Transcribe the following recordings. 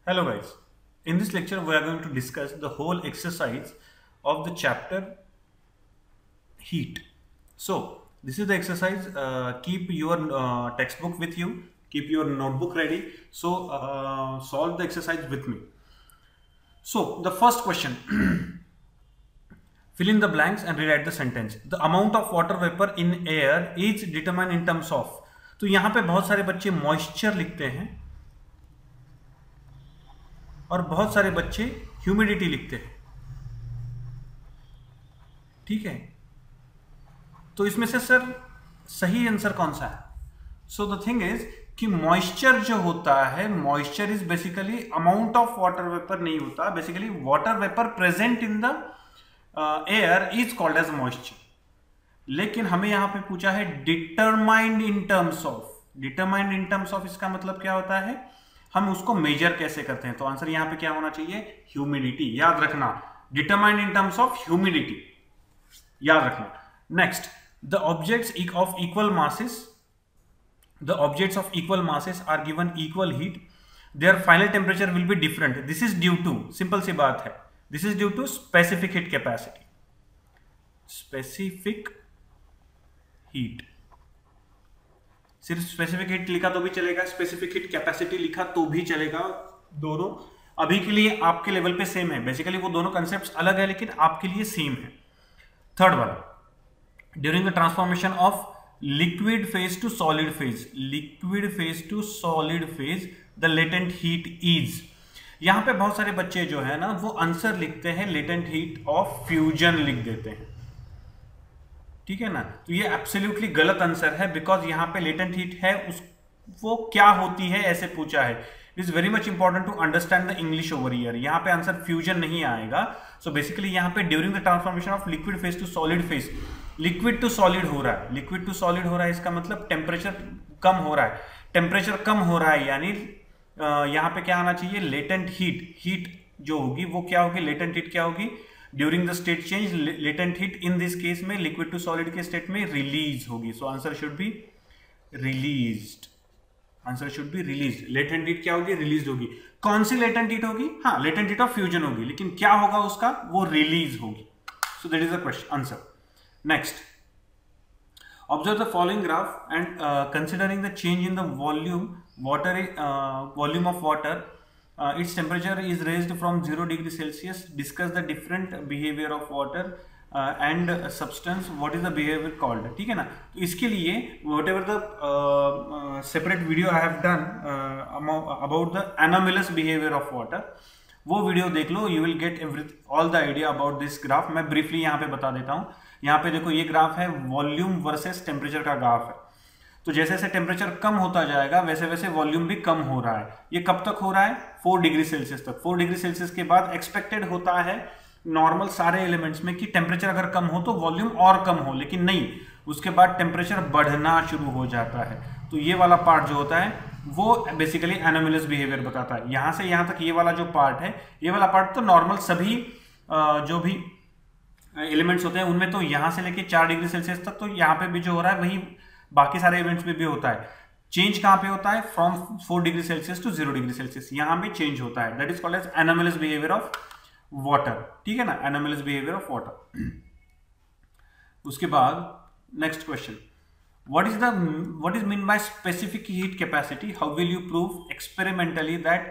Hello guys, in this lecture we are going to discuss the whole exercise of the chapter heat. So this is the exercise, keep your textbook with you, keep your notebook ready. So solve the exercise with me. So the first question, fill in the blanks and rewrite the sentence. The amount of water vapor in air is determined in terms of. तो यहाँ पे बहुत सारे बच्चे moisture लिखते हैं और बहुत सारे बच्चे ह्यूमिडिटी लिखते हैं। ठीक है, तो इसमें से सर सही आंसर कौन सा है? सो द थिंग इज कि मॉइस्चर जो होता है, moisture is basically amount of water vapour नहीं होता, basically water vapour present in the air is called as moisture. लेकिन हमें यहां पे पूछा है determined in terms of. Determined in terms of इसका मतलब क्या होता है, हम उसको मेजर कैसे करते हैं? तो आंसर यहां पे क्या होना चाहिए? ह्यूमिडिटी। याद रखना, determined in terms of humidity, याद रखना। Next, the objects of equal masses, the objects of equal masses are given equal heat, their final temperature will be different. This is due to, simple सी बात है, this is due to specific heat capacity. Specific heat, सिर्फ specific heat लिखा तो भी चलेगा, specific heat capacity लिखा तो भी चलेगा, दोनों अभी के लिए आपके लेवल पे सेम है। बेसिकली वो दोनों कंसेप्ट्स अलग है लेकिन आपके लिए सेम है। Third one, during the transformation of liquid phase to solid phase, liquid phase to solid phase the latent heat is. यहां पे बहुत सारे बच्चे जो है ना वो आंसर लिखते हैं लेटेंट हीट ऑफ फ्यूजन लिख देते हैं। ठीक है ना, तो ये एब्सोल्युटली गलत आंसर है, बिकॉज यहाँ पे लेटेंट हीट है, उस वो क्या होती है ऐसे पूछा है। It is very much important to understand the English over here. यहाँ पे आंसर फ्यूजन नहीं आएगा। सो बेसिकली यहाँ पे during the transformation of liquid phase to solid phase, liquid to solid हो रहा है, लिक्विड टू सॉलिड हो रहा है, इसका मतलब टेम्परेचर कम हो रहा है। टेम्परेचर कम हो रहा है यानी यहाँ पे क्या आना चाहिए? Latent heat. हीट जो होगी वो क्या होगी? लेटेंट हीट क्या होगी? During the state change latent heat in this case में लिक्विड टू सॉलिड के स्टेट में रिलीज होगी। So answer should be released, answer should be released. Latent heat क्या होगी? रिलीज होगी। कौन सी लेटेंट हीट होगी? हाँ, लेटेंट हीट ऑफ फ्यूजन होगी, लेकिन क्या होगा उसका? वो रिलीज होगी। So that is the question answer. Next, observe the following graph and considering the change in the volume of water, its temperature is raised from 0 degree Celsius. Discuss the different behavior of water and substance. What is the behavior called? ठीक है ना, तो इसके लिए whatever the separate video I have done about the anomalous behavior of water, वो video देख लो, you will get all the idea about this graph. मैं ब्रीफली यहाँ पे बता देता हूँ। यहाँ पे देखो, ये ग्राफ है वॉल्यूम वर्सेस टेम्परेचर का ग्राफ है। तो जैसे जैसे टेम्परेचर कम होता जाएगा वैसे वैसे वॉल्यूम भी कम हो रहा है। ये कब तक हो रहा है? 4 डिग्री सेल्सियस तक। 4 डिग्री सेल्सियस के बाद एक्सपेक्टेड होता है नॉर्मल सारे एलिमेंट्स में कि टेम्परेचर अगर कम हो तो वॉल्यूम और कम हो, लेकिन नहीं, उसके बाद टेम्परेचर बढ़ना शुरू हो जाता है। तो ये वाला पार्ट जो होता है वो बेसिकली एनोमलस बिहेवियर बताता है। यहां से यहां तक ये वाला जो पार्ट है, ये वाला पार्ट तो नॉर्मल सभी जो भी एलिमेंट्स होते हैं उनमें, तो यहां से लेके 4 डिग्री सेल्सियस तक, तो यहाँ पे भी जो हो रहा है वही बाकी सारे इवेंट्स में भी होता है। चेंज कहां पे होता है? From 4 degree Celsius to 0 degree Celsius, यहां भी चेंज होता है। That is called as anomalous behaviour of water. ठीक है ना, एनोमलस बिहेवियर ऑफ वाटर। उसके बाद next question, what is mean by specific heat capacity? How will you prove experimentally that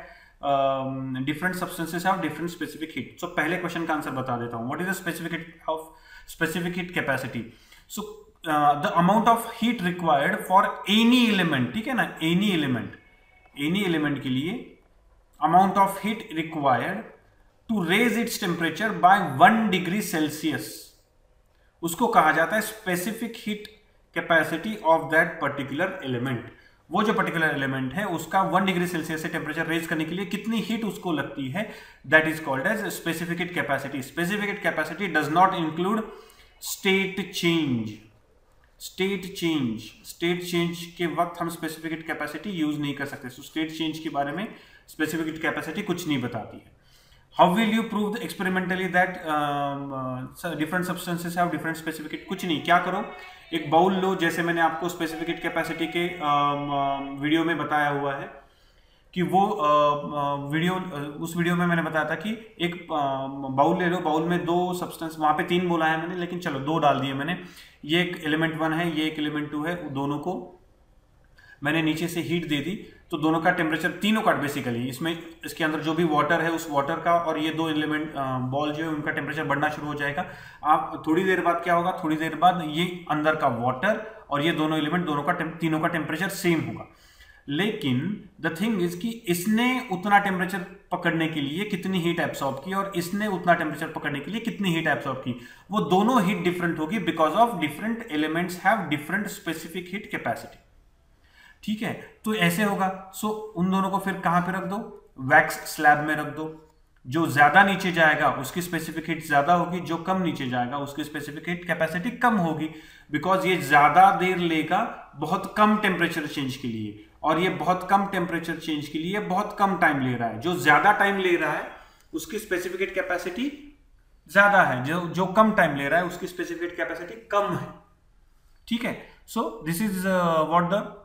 different substances have different specific heat? So पहले question का answer बता देता हूँ। what is the specific heat of specific heat capacity? So the amount of heat required for any element, ठीक है ना, any element के लिए amount of heat required to raise its temperature by 1 degree Celsius, उसको कहा जाता है specific heat capacity of that particular element. वो जो पर्टिकुलर एलिमेंट है उसका 1 डिग्री सेल्सियस से टेम्परेचर रेज करने के लिए कितनी हीट उसको लगती है, that is called as specific heat capacity. Specific heat capacity does not include state change. State change के वक्त हम स्पेसिफिक हीट कैपेसिटी यूज नहीं कर सकते। सो स्टेट चेंज के बारे में स्पेसिफिक हीट कैपेसिटी कुछ नहीं बताती है। How will you prove experimentally that different substances have different specific heat? कुछ नहीं, क्या करो, एक बाउल लो, जैसे मैंने आपको स्पेसिफिक हीट कैपेसिटी के वीडियो में बताया हुआ है कि वो वीडियो, उस वीडियो में मैंने बताया था कि एक बाउल ले लो, बाउल में 2 सब्सटेंस, वहां पे 3 बोला है मैंने, लेकिन चलो 2 डाल दिए मैंने। ये एक एलिमेंट 1 है, ये एक एलिमेंट 2 है, दोनों को मैंने नीचे से हीट दे दी, तो दोनों का टेम्परेचर, तीनों का बेसिकली, इसमें इसके अंदर जो भी वाटर है उस वाटर का और ये 2 एलिमेंट बॉल जो है उनका टेम्परेचर बढ़ना शुरू हो जाएगा। आप थोड़ी देर बाद क्या होगा, थोड़ी देर बाद ये अंदर का वाटर और ये दोनों एलिमेंट, दोनों का तीनों का टेम्परेचर सेम होगा। लेकिन द थिंग इज कि इसने उतना टेम्परेचर पकड़ने के लिए कितनी हीट एब्सॉर्ब की और इसने उतना टेम्परेचर पकड़ने के लिए कितनी हीट एब्सॉर्ब की, वो दोनों हीट डिफरेंट होगी because of different elements have different specific heat capacity. ठीक है, तो ऐसे होगा। सो उन दोनों को फिर कहां पे रख दो, वैक्स स्लैब में रख दो। जो ज्यादा नीचे जाएगा उसकी स्पेसिफिक हीट ज्यादा होगी, जो कम नीचे जाएगा उसकी स्पेसिफिक हीट कैपेसिटी कम होगी, बिकॉज ये ज्यादा देर लेगा बहुत कम टेम्परेचर चेंज के लिए, और ये बहुत कम टेम्परेचर चेंज के लिए बहुत कम टाइम ले रहा है। जो ज्यादा टाइम ले रहा है उसकी स्पेसिफिक हीट कैपेसिटी ज्यादा है, जो कम टाइम ले रहा है उसकी स्पेसिफिक हीट कैपेसिटी कम है। ठीक है, so this is what the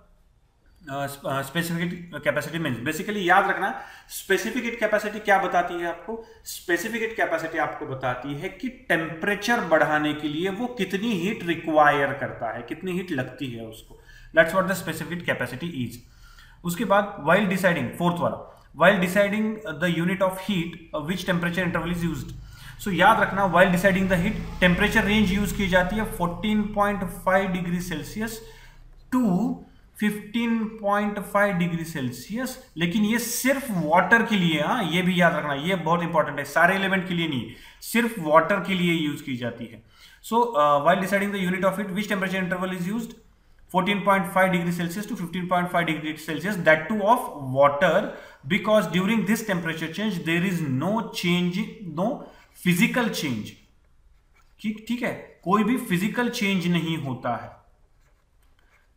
specific capacity means. Basically याद रखना, स्पेसिफिक हीट कैपेसिटी क्या बताती है आपको, स्पेसिफिक हीट कैपेसिटी आपको बताती है कि टेम्परेचर बढ़ाने के लिए वो कितनी हीट रिक्वायर करता है, कितनी हीट लगती है उसको। That's what the specific capacity is. उसके बाद व्हाइल डिसाइडिंग, फोर्थ वाला, while deciding the unit of heat which temperature interval is used. So याद रखना, while deciding the heat temperature range use की जाती है 14.5 degree Celsius to 15.5 degree Celsius, लेकिन ये सिर्फ वाटर के लिए, हाँ ये भी याद रखना, ये बहुत इंपॉर्टेंट है, सारे एलिमेंट के लिए नहीं, सिर्फ वाटर के लिए यूज की जाती है। सो while deciding the unit of heat which temperature interval is used 14.5 degree Celsius to 15.5 degree Celsius, that too of water, because during this temperature change there is no change, no physical change। ठीक है, कोई भी physical change नहीं होता है।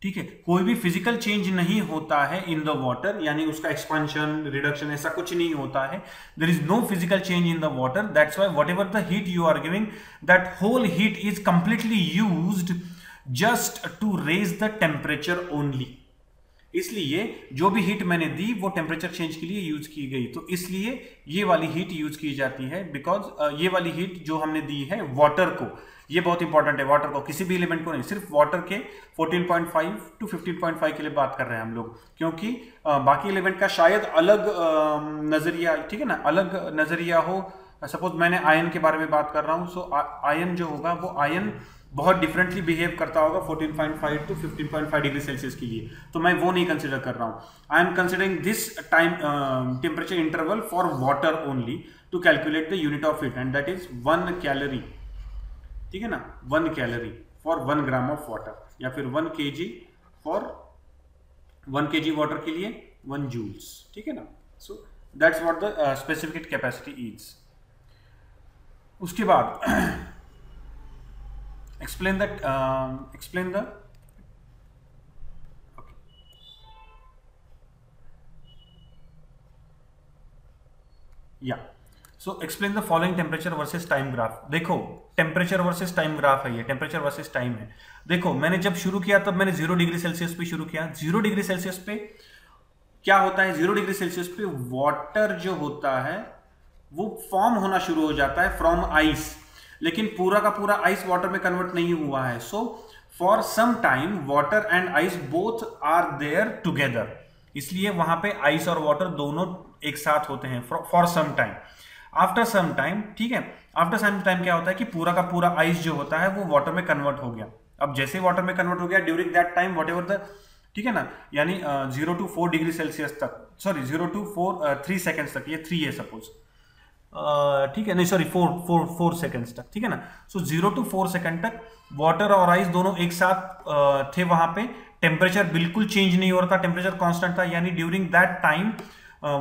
ठीक है, कोई भी फिजिकल चेंज नहीं होता है इन द वाटर, यानी उसका एक्सपांशन, रिडक्शन, ऐसा कुछ नहीं होता है। There is no physical change in the water, that's why whatever the heat you are giving, that whole heat is completely used just to raise the temperature only. इसलिए जो भी हीट मैंने दी वो टेम्परेचर चेंज के लिए use की गई, तो इसलिए ये वाली हीट यूज की जाती है, बिकॉज ये वाली हीट जो हमने दी है वाटर को, ये बहुत इंपॉर्टेंट है, वाटर को, किसी भी एलिमेंट को नहीं, सिर्फ वाटर के 14.5 टू 15.5 के लिए बात कर रहे हैं हम लोग, क्योंकि बाकी एलिमेंट का शायद अलग नजरिया, ठीक है ना, अलग नजरिया हो। सपोज मैंने आयन के बारे में बात कर रहा हूं, सो आयन जो होगा वो आयन बहुत डिफरेंटली बिहेव करता होगा 14.5 टू 15.5 डिग्री सेल्सियस के लिए, तो मैं वो नहीं कंसिडर कर रहा हूं। I am considering this time temperature interval for water only to calculate the unit of heat, and that is 1 calorie. ठीक है ना, 1 calorie for 1 gram of water, या फिर 1 kg फॉर 1 kg वाटर के लिए 1 जूल्स। ठीक है ना, so that's what the specific capacity is. उसके बाद explain the okay. Yeah, so explain the following temperature versus time graph। देखो टेम्परेचर वर्सेस टाइम ग्राफ है, ये टेम्परेचर वर्सेस टाइम है। देखो मैंने जब शुरू किया तब मैंने 0 डिग्री सेल्सियस पे शुरू किया। 0 डिग्री सेल्सियस पे क्या होता है, 0 डिग्री सेल्सियस पे वाटर जो होता है वो फॉर्म होना शुरू हो जाता है फ्रॉम आइस, लेकिन पूरा का पूरा आइस वाटर में कन्वर्ट नहीं हुआ है। So for some time water and ice both are there together, इसलिए वहां पे आइस और वाटर दोनों एक साथ होते हैं for some time. After some time, ठीक है, आफ्टर सम टाइम क्या होता है कि पूरा का पूरा आइस जो होता है वो वाटर में कन्वर्ट हो गया। अब जैसे वाटर में कन्वर्ट हो गया, during that time what ever the, ठीक है ना, यानी 0 to 4 डिग्री सेल्सियस तक, सॉरी 0 to 3 सेकेंड्स तक, ये 3 है सपोज, ठीक है, नहीं सॉरी 4 सेकेंड्स तक, ठीक है ना। सो 0 to 4 सेकेंड तक वाटर और आइस दोनों एक साथ थे वहां पे, टेम्परेचर बिल्कुल चेंज नहीं हो रहा था, टेम्परेचर कांस्टेंट था, यानी during that time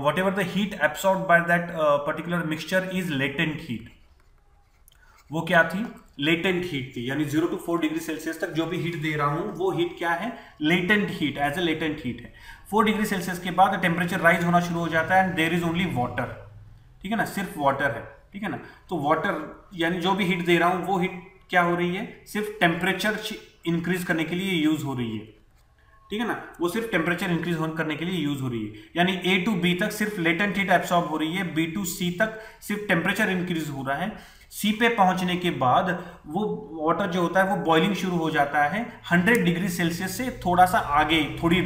whatever the heat absorbed by that particular mixture is latent heat। वो क्या थी, लेटेंट हीट थी, यानी 0 to 4 डिग्री सेल्सियस तक जो भी हीट दे रहा हूं वो हीट क्या है, latent heat, as a latent heat है। 4 डिग्री सेल्सियस के बाद टेम्परेचर राइज होना शुरू हो जाता है and there is only water, ठीक है ना, सिर्फ वाटर है, ठीक है ना। तो वाटर यानी जो भी हीट दे रहा हूं वो हीट क्या हो रही है, सिर्फ टेम्परेचर इंक्रीज करने के लिए यूज हो रही है, ठीक है ना, वो सिर्फ टेम्परेचर इंक्रीज करने के लिए यूज हो रही है। यानी A to B तक सिर्फ लेटेंट हीट एब्सॉर्ब हो रही है, B to C तक सिर्फ टेम्परेचर इंक्रीज हो रहा है। C पे पहुंचने के बाद वो वाटर जो होता है वो बॉइलिंग शुरू हो जाता है 100 डिग्री सेल्सियस से थोड़ा सा आगे, थोड़ी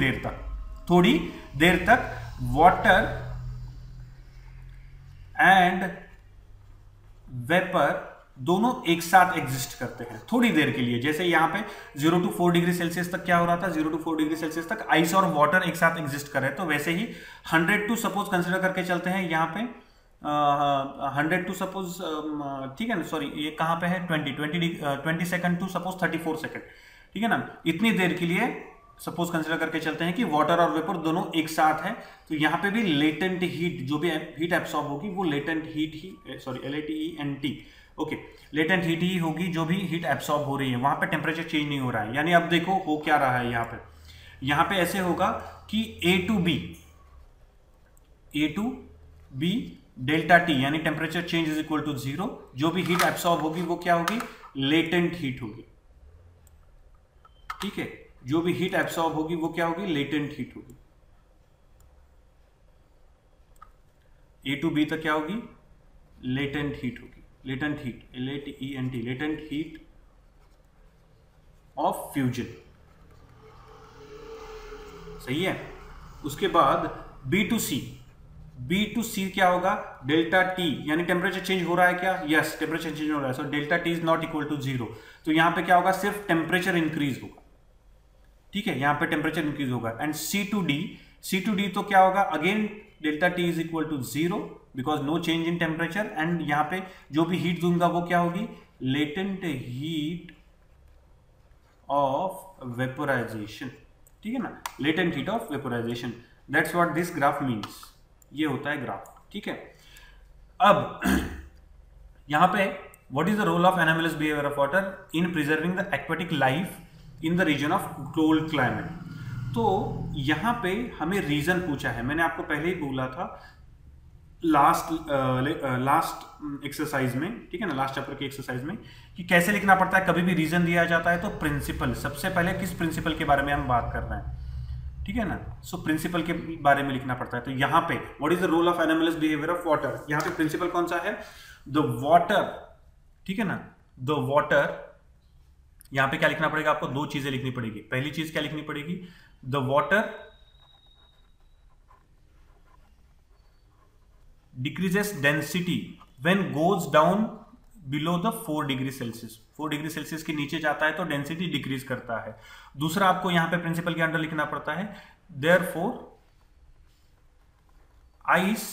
देर तक वाटर एंड वेपर दोनों एक साथ एग्जिस्ट करते हैं थोड़ी देर के लिए। जैसे यहां पे 0 to 4 डिग्री सेल्सियस तक क्या हो रहा था, 0 to 4 डिग्री सेल्सियस तक आइस और वाटर एक साथ एग्जिस्ट कर रहे हैं, तो वैसे ही 100 टू सपोज कंसिडर करके चलते हैं यहाँ पे 100 टू सपोज, ठीक है ना, सॉरी ये कहाँ पे है 20 सेकंड टू सपोज 34 सेकंड, ठीक है ना, इतनी देर के लिए सपोज कंसिडर करके चलते हैं कि वाटर और वेपर दोनों एक साथ है। तो यहाँ पे भी लेटेंट हीट, जो भी हीट एब्सॉर्ब होगी वो लेटेंट हीट ही, sorry LATENT, okay, latent heat ही होगी जो भी हीट एब्सॉर्ब हो रही है, वहां पे टेम्परेचर चेंज नहीं हो रहा है। यानी अब देखो हो क्या रहा है यहाँ पे ऐसे होगा कि A to B delta T यानी temperature change is equal to 0, जो भी हीट एब्सॉर्ब होगी वो क्या होगी, लेटेंट हीट होगी, ठीक है, जो भी हीट एब्सॉर्ब होगी वो क्या होगी, लेटेंट हीट होगी। A to B तक क्या होगी, लेटेंट हीट होगी, latent heat, LATENT, latent heat of fusion, सही है। उसके बाद B to C क्या होगा, डेल्टा T, यानी टेम्परेचर चेंज हो रहा है क्या, यस टेम्परेचर चेंज हो रहा है, so delta T is not equal to 0, तो यहां पे क्या होगा, सिर्फ टेम्परेचर इंक्रीज होगा, ठीक है, यहां पे टेम्परेचर इंक्रीज होगा। एंड C to D तो क्या होगा, again delta T is equal to 0 because no change in temperature, and यहां पे जो भी हीट दूंगा वो क्या होगी, लेटेंट हीट ऑफ वेपोराइजेशन, ठीक है ना, latent heat of vaporisation, that's what this graph means, ये होता है ग्राफ, ठीक है। अब यहां पे what is the role of anomalous behaviour of water in preserving the aquatic life in the region of cold climate. तो यहां पे हमें रीजन पूछा है, मैंने आपको पहले ही बोला था लास्ट एक्सरसाइज में, ठीक है ना, लास्ट चैप्टर की एक्सरसाइज में, कि कैसे लिखना पड़ता है। कभी भी रीजन दिया जाता है तो प्रिंसिपल, सबसे पहले किस प्रिंसिपल के बारे में हम बात कर रहे हैं, ठीक है ना, सो प्रिंसिपल के बारे में लिखना पड़ता है। तो यहाँ पे what is the role of anomalous behaviour of water, यहाँ पे प्रिंसिपल कौन सा है, द वाटर, ठीक है ना, द वाटर, यहाँ पे क्या लिखना पड़ेगा आपको, दो चीजें लिखनी पड़ेगी। पहली चीज क्या लिखनी पड़ेगी, the water decreases density when goes down below the 4 degree Celsius, 4 degree Celsius के नीचे जाता है तो डेंसिटी डिक्रीज करता है। दूसरा आपको यहां पे प्रिंसिपल के अंडर लिखना पड़ता है, therefore ice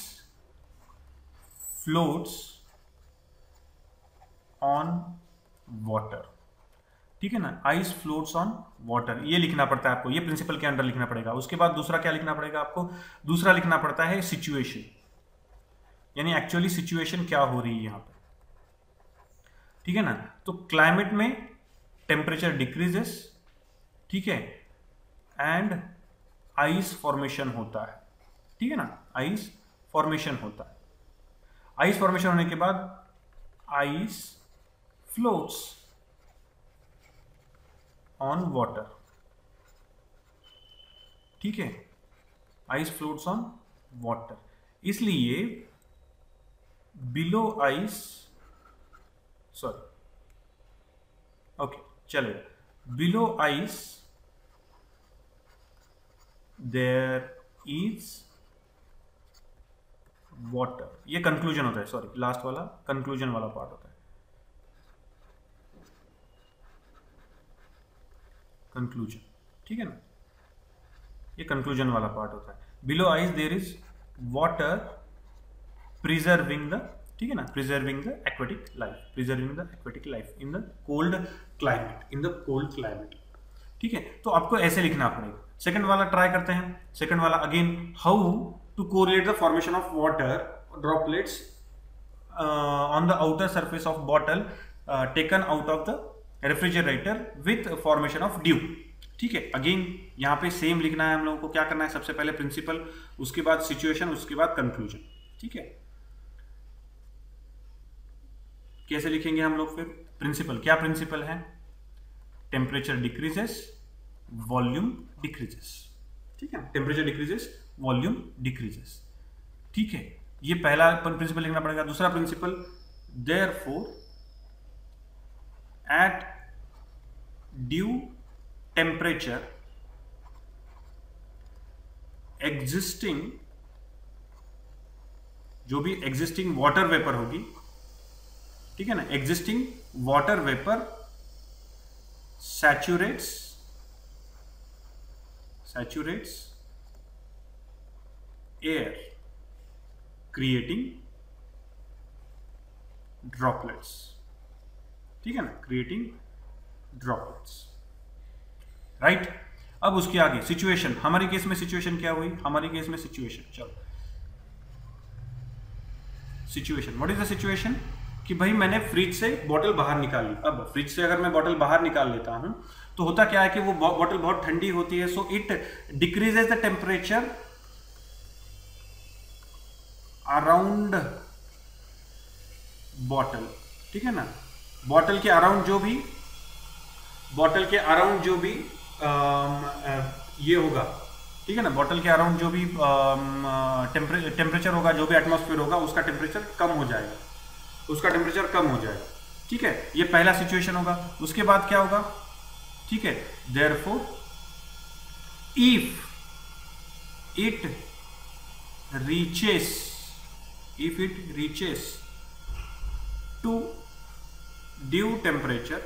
floats on water, ठीक है ना, आइस फ्लोट्स ऑन वाटर, ये लिखना पड़ता है आपको, ये प्रिंसिपल के अंडर लिखना पड़ेगा। उसके बाद दूसरा क्या लिखना पड़ेगा आपको, दूसरा लिखना पड़ता है सिचुएशन, यानी एक्चुअली सिचुएशन क्या हो रही है यहां पे, ठीक है ना। तो क्लाइमेट में टेम्परेचर डिक्रीजेस, ठीक है, एंड आइस फॉर्मेशन होता है, ठीक है ना, आइस फॉर्मेशन होता है। आइस फॉर्मेशन होने के बाद आइस फ्लोट्स ऑन वाटर, ठीक है, आइस फ्लोट्स ऑन वाटर, इसलिए बिलो आइस, सॉरी, ओके चलेगा, below ice there is water, ये कंक्लूजन होता है, सॉरी लास्ट वाला कंक्लूजन वाला पार्ट होता है, कंक्लूजन, ठीक है ना, ये कंक्लूजन वाला पार्ट होता है। Below ice there is water preserving the, ठीक है ना, preserving the aquatic life, preserving the aquatic life in the cold climate, in the cold climate, ठीक है। तो आपको ऐसे लिखना पड़ेगा। सेकंड वाला ट्राई करते हैं। सेकंड वाला again, how to correlate the formation of water droplets on the outer surface of bottle taken out of the refrigerator with formation of dew, ठीक है। अगेन यहाँ पे सेम लिखना है हम लोगों को, क्या करना है, सबसे पहले प्रिंसिपल, उसके बाद सिचुएशन, उसके बाद कंक्लूजन, ठीक है। कैसे लिखेंगे हम लोग फिर प्रिंसिपल, क्या प्रिंसिपल है, टेम्परेचर डिक्रीजेस वॉल्यूम डिक्रीजेस। ठीक है, टेम्परेचर डिक्रीजेस, वॉल्यूम डिक्रीजेस। ठीक है, ये पहला प्रिंसिपल लिखना पड़ेगा। दूसरा principle, therefore at dew temperature existing, जो भी एग्जिस्टिंग वाटर वेपर होगी, ठीक है ना, existing water vapour saturates air creating droplets. ठीक है ना, क्रिएटिंग ड्रॉपलेट्स, राइट। अब उसके आगे सिचुएशन, हमारे केस में सिचुएशन क्या हुई, हमारे केस में सिचुएशन, चलो situation, what is the situation, कि भाई मैंने फ्रिज से बॉटल बाहर निकाल ली। अब फ्रिज से अगर मैं बॉटल बाहर निकाल लेता हूं तो होता क्या है कि वो बॉटल बहुत ठंडी होती है, so it decreases the temperature around bottle. ठीक है ना, बॉटल के अराउंड जो भी ये होगा, ठीक है ना, बॉटल के अराउंड जो भी टेम्परेचर होगा, जो भी एटमॉस्फेयर होगा, उसका टेम्परेचर कम हो जाएगा, ठीक है, ये पहला सिचुएशन होगा। उसके बाद क्या होगा, ठीक है, therefore if it reaches to dew temperature,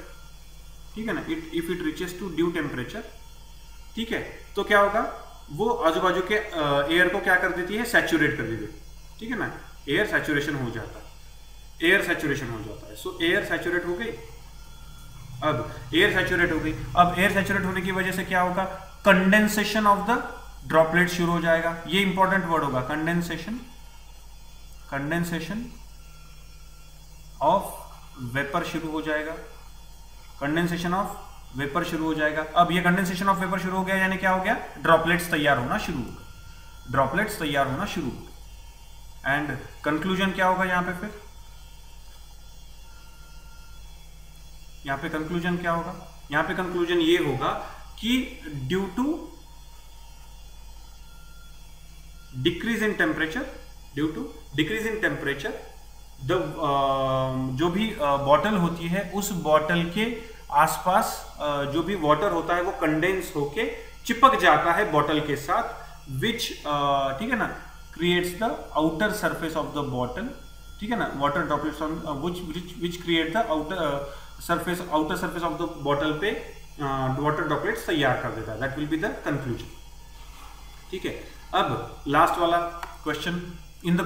ठीक है ना, if it reaches to dew temperature, ठीक है, तो क्या होगा, वो आजू बाजू के एयर को क्या कर देती है, सैचुरेट कर देती है। ठीक है ना, एयर सैचुरेशन हो जाता है, सो एयर सैचुरेट हो गई। अब एयर सैचुरेट होने की वजह से क्या होगा, कंडेंसेशन ऑफ द ड्रॉपलेट शुरू हो जाएगा। ये इंपॉर्टेंट वर्ड होगा, कंडेंसेशन ऑफ वेपर शुरू हो जाएगा, अब ये कंडेंसेशन ऑफ वेपर शुरू हो गया, यानी क्या हो गया, ड्रॉपलेट्स तैयार होना शुरू हो गए, एंड कंक्लूजन क्या होगा यहां पे, फिर यहां पे कंक्लूजन क्या होगा, यहां पे कंक्लूजन ये होगा कि due to decrease in temperature the जो भी बॉटल होती है, उस बॉटल के आसपास जो भी वाटर होता है वो कंडेंस होके चिपक जाता है बॉटल के साथ, विच ठीक है ना, creates the outer surface of the bottle. ठीक है ना, water droplets on which create the outer surface of the bottle पे वाटर ड्रॉपलेट्स तैयार कर देता है। That will be the conclusion. ठीक है, अब लास्ट वाला question, in the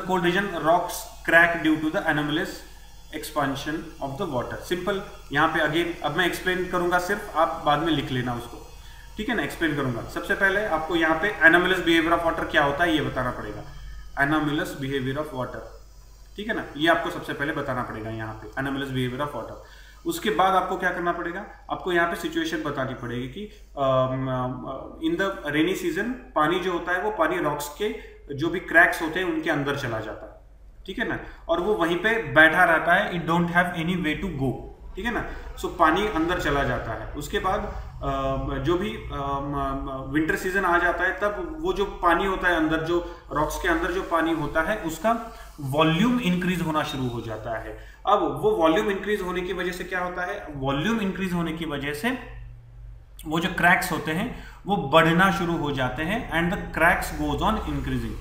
cold region rocks crack due to the anomalous expansion of the water. Simple, यहाँ पे अगेन अब मैं एक्सप्लेन करूंगा, सिर्फ आप बाद में लिख लेना उसको। ठीक है ना, एक्सप्लेन करूंगा। सबसे पहले आपको यहाँ पे एनोमलस बिहेवियर ऑफ वाटर क्या होता है ये बताना पड़ेगा, एनोमलस बिहेवियर ऑफ वाटर। ठीक है ना, ये आपको सबसे पहले बताना पड़ेगा यहाँ पे, एनोमलस बिहेवियर ऑफ वाटर। उसके बाद आपको क्या करना पड़ेगा, आपको यहाँ पे सिचुएशन बतानी पड़ेगी कि इन द रेनी सीजन पानी जो होता है वो पानी रॉक्स के जो भी क्रैक्स होते हैं उनके अंदर चला जाता है। ठीक है ना, और वो वहीं पे बैठा रहता है, it don't have any way to go. ठीक है ना, सो पानी अंदर चला जाता है। उसके बाद जो भी विंटर सीजन आ जाता है, तब वो जो पानी होता है अंदर, जो रॉक्स के अंदर जो पानी होता है, उसका वॉल्यूम इंक्रीज होना शुरू हो जाता है। अब वो वॉल्यूम इंक्रीज होने की वजह से क्या होता है, वॉल्यूम इंक्रीज होने की वजह से वो जो क्रैक्स होते हैं वो बढ़ना शुरू हो जाते हैं, and the cracks goes on increasing.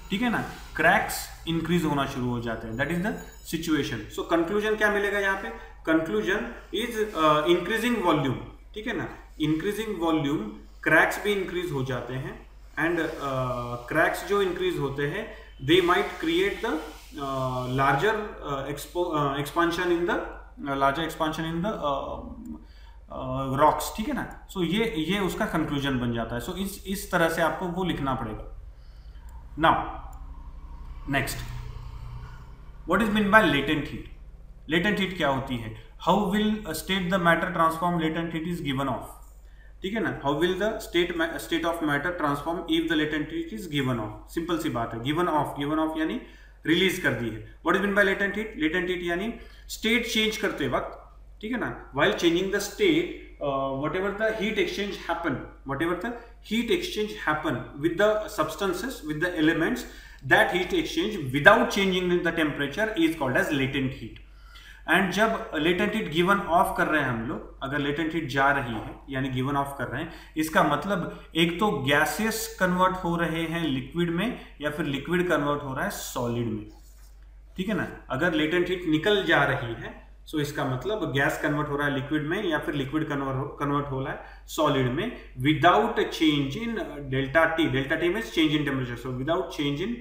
ठीक है ना, क्रैक्स इंक्रीज होना शुरू हो जाते हैं। That is the situation. So conclusion क्या मिलेगा यहाँ पे, कंक्लूजन इज इंक्रीजिंग वॉल्यूम। ठीक है ना, इंक्रीजिंग वॉल्यूम, क्रैक्स भी इंक्रीज हो जाते हैं, एंड क्रैक्स जो इंक्रीज होते हैं they might create the larger expansion in the rocks। ठीक है ना, सो ये उसका कंक्लूजन बन जाता है। सो इस तरह से आपको वो लिखना पड़ेगा। Now next, what is mean by latent heat. Latent heat क्या होती है, how will state the matter transform latent heat is given off. ठीक है ना, how will the state of matter transform if the latent heat is given off. Simple सी बात है, given off यानी रिलीज कर दी है। What is mean by latent heat, latent heat यानी स्टेट चेंज करते वक्त ठीक है ना, while changing the state, whatever the heat exchange happen with the substances, with the elements, that heat exchange without changing the temperature is called as latent heat. And जब latent heat given of कर रहे हैं हम लोग, अगर latent heat जा रही है यानी गिवन ऑफ कर रहे हैं, इसका मतलब एक तो गैसेस कन्वर्ट हो रहे हैं लिक्विड में या फिर लिक्विड कन्वर्ट हो रहा है सॉलिड में, ठीक है ना। अगर लेटेंट हीट निकल जा रही है सो इसका मतलब गैस कन्वर्ट हो रहा है लिक्विड में या फिर लिक्विड कन्वर्ट हो रहा है सॉलिड में without change in delta T means change in temperature. So without change in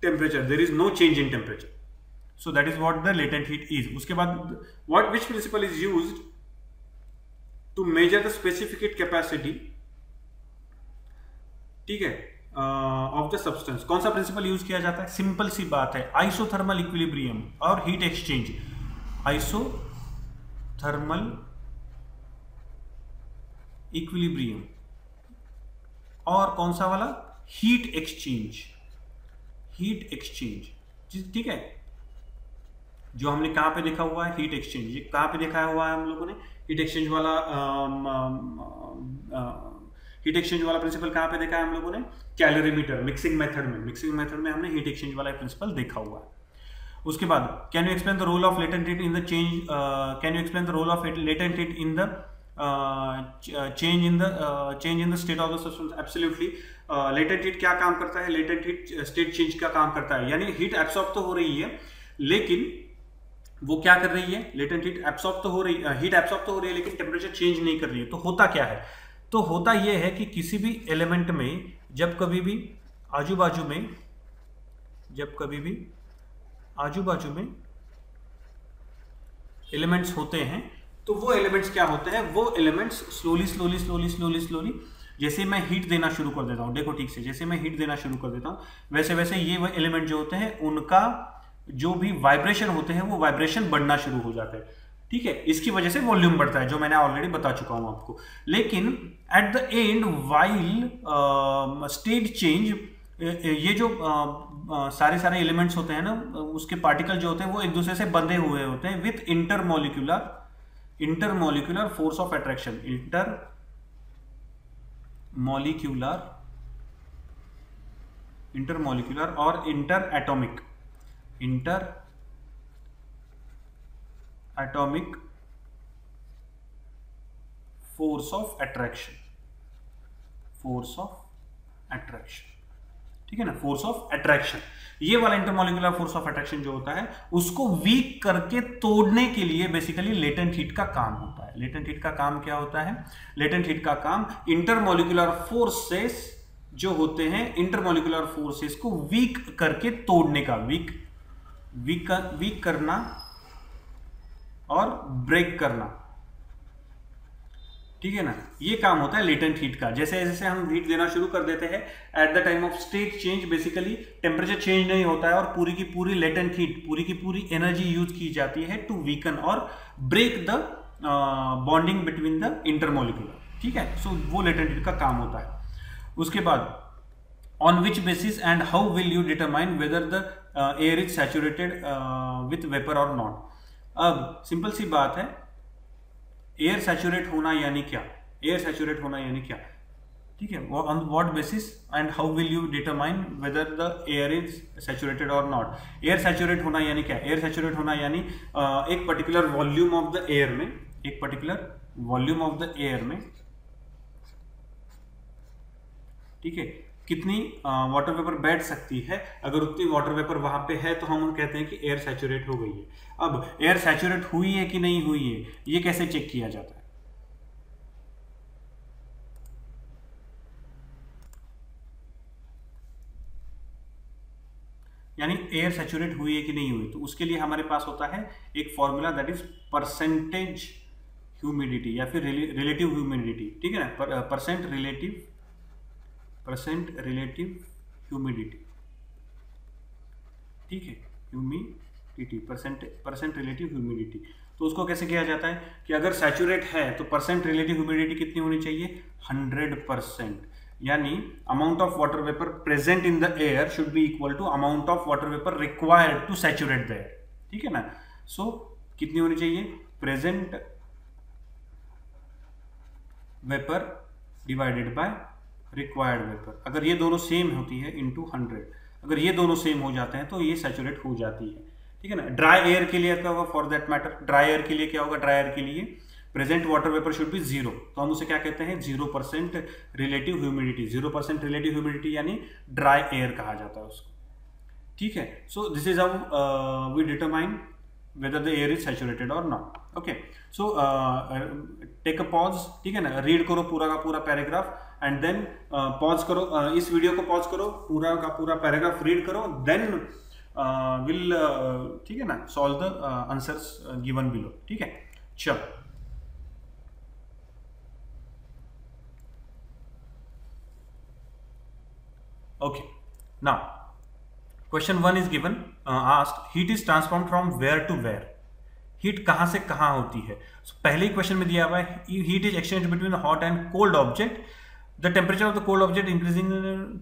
temperature, there is no change in temperature, so that is what the latent heat is. उसके बाद which principle is used to measure the specific heat capacity, ठीक है, of the substance। कौन सा principal use किया जाता है? Simple सी बात है, आइसोथर्मल इक्विलिब्रियम और हीट एक्सचेंज। आइसोथर्मल इक्विलिब्रियम और कौन सा वाला? Heat exchange. ठीक है, जो हमने कहां पे देखा हुआ है हीट एक्सचेंज, ये कहां पे देखा हुआ है हम लोगों ने? हीट एक्सचेंज वाला प्रिंसिपल कहां पे देखा है हम लोगों ने? कैलोरीमीटर, मिक्सिंग मेथड में हमने हीट एक्सचेंज वाला प्रिंसिपल देखा हुआ है। उसके बाद can you explain the role of latent heat in the change change in the state of the substance? Absolutely. Latent heat क्या काम करता है? लेटेंट हीट स्टेट चेंज का काम करता है, यानी हीट एब्सॉर्ब तो हो रही है लेकिन वो क्या कर रही है? लेटेंट हीट एब्सॉर्ब तो हो रही है लेकिन टेम्परेचर चेंज नहीं कर रही है। तो होता क्या है? तो होता यह है कि किसी भी एलिमेंट में जब कभी भी आजू बाजू में एलिमेंट्स होते हैं तो वो एलिमेंट्स क्या होते हैं? वो एलिमेंट्स स्लोली जैसे मैं हीट देना शुरू कर देता हूं, देखो ठीक से, जैसे मैं हीट देना शुरू कर देता हूं वैसे वैसे ये वो एलिमेंट जो होते हैं उनका जो भी वाइब्रेशन होते हैं वो वाइब्रेशन बढ़ना शुरू हो जाता है, ठीक है। इसकी वजह से वॉल्यूम बढ़ता है, जो मैंने ऑलरेडी बता चुका हूं आपको। लेकिन at the end while state change, ये जो सारे एलिमेंट्स होते हैं ना, उसके पार्टिकल जो होते हैं वो एक दूसरे से बंधे हुए होते हैं with intermolecular force of attraction, intermolecular और inter atomic force of attraction, ठीक है ना, फोर्स ऑफ अट्रैक्शन। ये वाला इंटरमोलिकुलर फोर्स ऑफ अट्रैक्शन जो होता है उसको वीक करके तोड़ने के लिए बेसिकली लेटेंट हीट का काम होता है। लेटेंट हीट का काम क्या होता है? लेटेंट हीट का काम इंटरमोलिकुलर फोर्सेस जो होते हैं, इंटरमोलिकुलर फोर्सेस को वीक करके तोड़ने का, वीक करना और ब्रेक करना, ठीक है ना, ये काम होता है लेटेंट हीट का। जैसे जैसे हम हीट देना शुरू कर देते हैं at the time of state change, basically temperature change नहीं होता है और पूरी की पूरी लेटेंट हीट, पूरी की पूरी एनर्जी यूज की जाती है टू वीकन और break the bonding between the intermolecular, ठीक है। सो वो लेटेंट हीट का काम होता है। उसके बाद on which basis and how will you determine whether the air is saturated with vapour और नॉट? अब सिंपल सी बात है, एयर सैचुरेट होना यानी क्या? ठीक है, on what basis and how will you determine whether the air is saturated और नॉट? एयर सैचुरेट होना यानी क्या? एयर सैचुरेट होना यानी एक particular volume of the air में, ठीक है, कितनी वाटर वेपर बैठ सकती है। अगर उतनी वाटर वेपर वहां पे है तो हम कहते हैं कि एयर सैचुरेट हो गई है। अब एयर सैचुरेट हुई है कि नहीं हुई है, ये कैसे चेक किया जाता है? यानी एयर सैचुरेट हुई है कि नहीं हुई, तो उसके लिए हमारे पास होता है एक formula, that is percentage humidity या फिर रिलेटिव ह्यूमिडिटी, ठीक है ना, परसेंट रिलेटिव ह्यूमिडिटी, ठीक है, ह्यूमिडिटी, परसेंट रिलेटिव ह्यूमिडिटी। तो उसको कैसे किया जाता है कि अगर सैचुरेट है तो परसेंट रिलेटिव ह्यूमिडिटी कितनी होनी चाहिए? 100%, यानी amount of water vapour present in the air should be equal to amount of water vapour required to saturate the air, ठीक है ना। सो कितनी होनी चाहिए? Present vapour divided by required vapour. अगर ये दोनों सेम होती है इनटू 100, अगर ये दोनों सेम हो जाते हैं तो ये सैचुरेट हो जाती है, ठीक है ना। ड्राई एयर के लिए क्या होगा, for that matter dry air के लिए क्या होगा, ड्राई एयर के लिए present water vapour should be 0, तो हम उसे क्या कहते हैं 0% रिलेटिव ह्यूमिडिटी। 0% रिलेटिव ह्यूमिडिटी यानी ड्राई एयर कहा जाता है उसको, ठीक है। So this is how we determine whether the air is saturated or not. Okay, so take a pause, ठीक है ना, रीड करो पूरा का पूरा पैराग्राफ एंड देन पॉज करो, इस वीडियो को पॉज करो, पूरा का पूरा पैराग्राफ रीड करो, देन विल ठीक है ना solve the answers given below, ठीक है। चलो okay, now question 1 is given, asked heat is transformed from where to where. Heat कहां से कहां होती है। so, पहले ही क्वेश्चन में दिया हुआ है heat is exchange between hot and cold object, the temperature of the cold object increasing,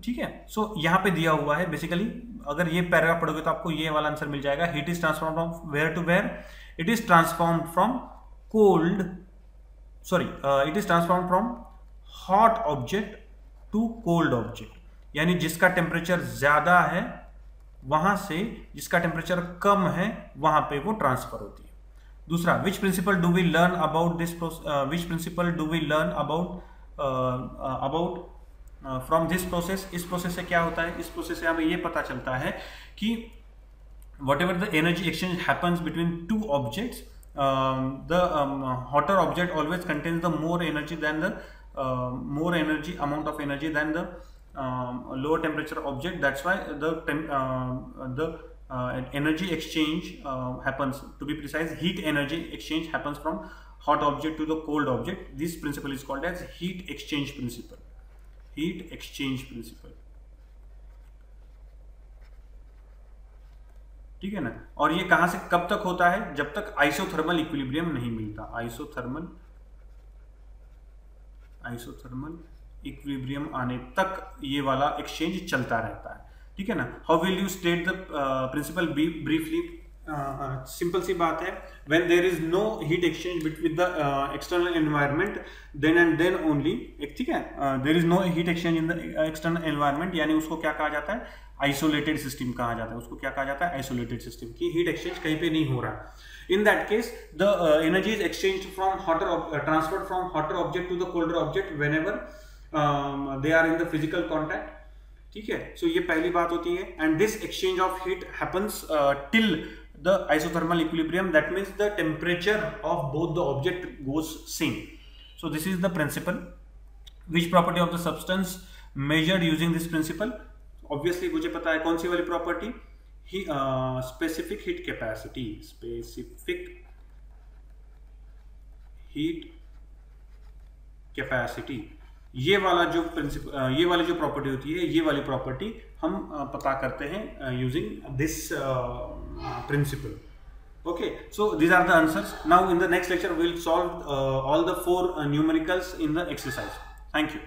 ठीक है। सो यहाँ पे दिया हुआ है बेसिकली, अगर ये पैराग्राफ पढ़ोगे तो आपको ये वाला आंसर मिल जाएगा। Heat is transform from where to where, it is transform from cold, sorry it is transform from hot object to cold object, यानी जिसका टेम्परेचर ज्यादा है वहां से जिसका टेम्परेचर कम है वहां पे वो ट्रांसफर होती है। दूसरा, which principle do we learn about this, which principle do we learn about from this process. इस प्रोसेस से क्या होता है, इस प्रोसेस से हमें ये पता चलता है कि whatever the energy exchange happens between two objects, the hotter object always contains the more energy than the more energy, amount of energy than the lower temperature object. That's why the energy exchange happens, to be precise heat energy exchange happens from hot object to the cold object. This principle is called as heat exchange principle. Heat exchange principle, ठीक है ना। और ये कहां से कब तक होता है, जब तक आइसोथर्मल इक्विलिब्रियम नहीं मिलता। आइसोथर्मल इक्विलिब्रियम आने तक ये वाला एक्सचेंज चलता रहता है, ठीक है ना। How will you state the principle briefly, simple सी बात है, when there is no heat exchange with the external environment then and then only, ठीक है, there is no heat exchange in the external environment, यानी उसको क्या कहा जाता है, आइसोलेटेड सिस्टम कहा जाता है। उसको क्या कहा जाता है, आइसोलेटेड सिस्टम, की हीट एक्सचेंज कहीं पे नहीं हो रहा। In that case, the energy is exchanged from transferred from hotter object to the colder object whenever they are in the physical contact, ठीक है। So ये पहली बात होती है, and this exchange of heat happens till the isothermal equilibrium. That means the temperature of both the object goes same. So this is the principle. Which property of the substance measured using this principle? Obviously मुझे पता है कौन सी वाली property, specific heat capacity, specific heat capacity, ये वाला जो principal, ये वाली जो प्रॉपर्टी होती है, ये वाली प्रॉपर्टी हम पता करते हैं using this principle. Okay, so these are the answers. Now in the next lecture we will solve all the 4 numericals in the exercise. Thank you.